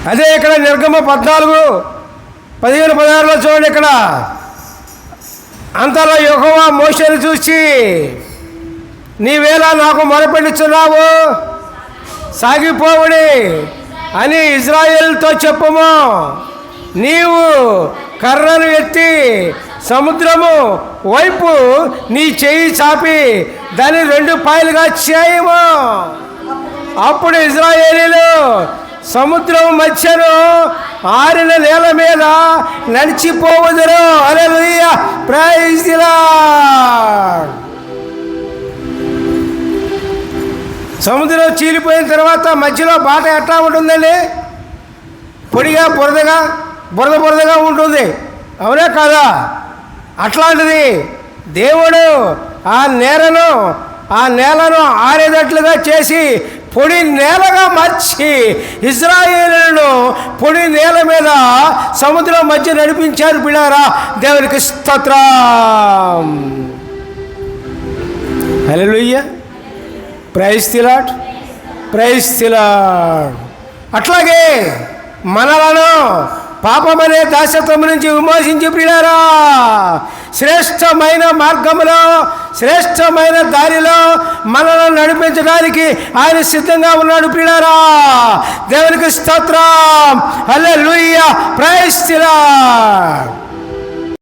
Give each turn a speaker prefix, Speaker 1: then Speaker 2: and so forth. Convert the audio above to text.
Speaker 1: అదే ఇక్కడ నిర్గమ 14:15-16 చూడండి. ఇక్కడ అంతలో యెహోవా మోషేను చూసి, నీవేలా నాకు మొరపెట్టుచున్నావు, సాగిపోవుడి అని ఇజ్రాయేలుతో చెప్పుము. నీవు కర్రను ఎత్తి సముద్రము వైపు నీ చెయ్యి చాపి దాన్ని 2 పాయలుగా చేయము. అప్పుడు ఇజ్రాయేలీలు సముద్రం మధ్యను ఆరిన నేల మీద నడిచిపోవుదురు. హల్లెలూయా, ప్రైజ్ ది లార్డ్. సముద్రం చీలిపోయిన తర్వాత మధ్యలో బాట ఎట్లా ఉంటుందండి? పొడిగా బురదగా ఉంటుంది, అవునా కాదా? అట్లాంటిది దేవుడు ఆ నేలను ఆరేటట్లుగా చేసి పొడి నేలగా మార్చి ఇజ్రాయేలును పొడి నేల మీద సముద్రం మధ్య నడిపించారు. పిల్లారా, దేవునికి స్తోత్రం. Hallelujah, praise the Lord, praise the Lord. అట్లాగే మనలను పాపమనే దాసత్వం నుంచి విమోచించి ప్రియులారా శ్రేష్టమైన మార్గంలో, శ్రేష్టమైన దారిలో మనల్ని నడిపించడానికి ఆయన సిద్ధంగా ఉన్నాడు. ప్రియులారా, దేవునికి స్తోత్రం. Hallelujah, praise the lord.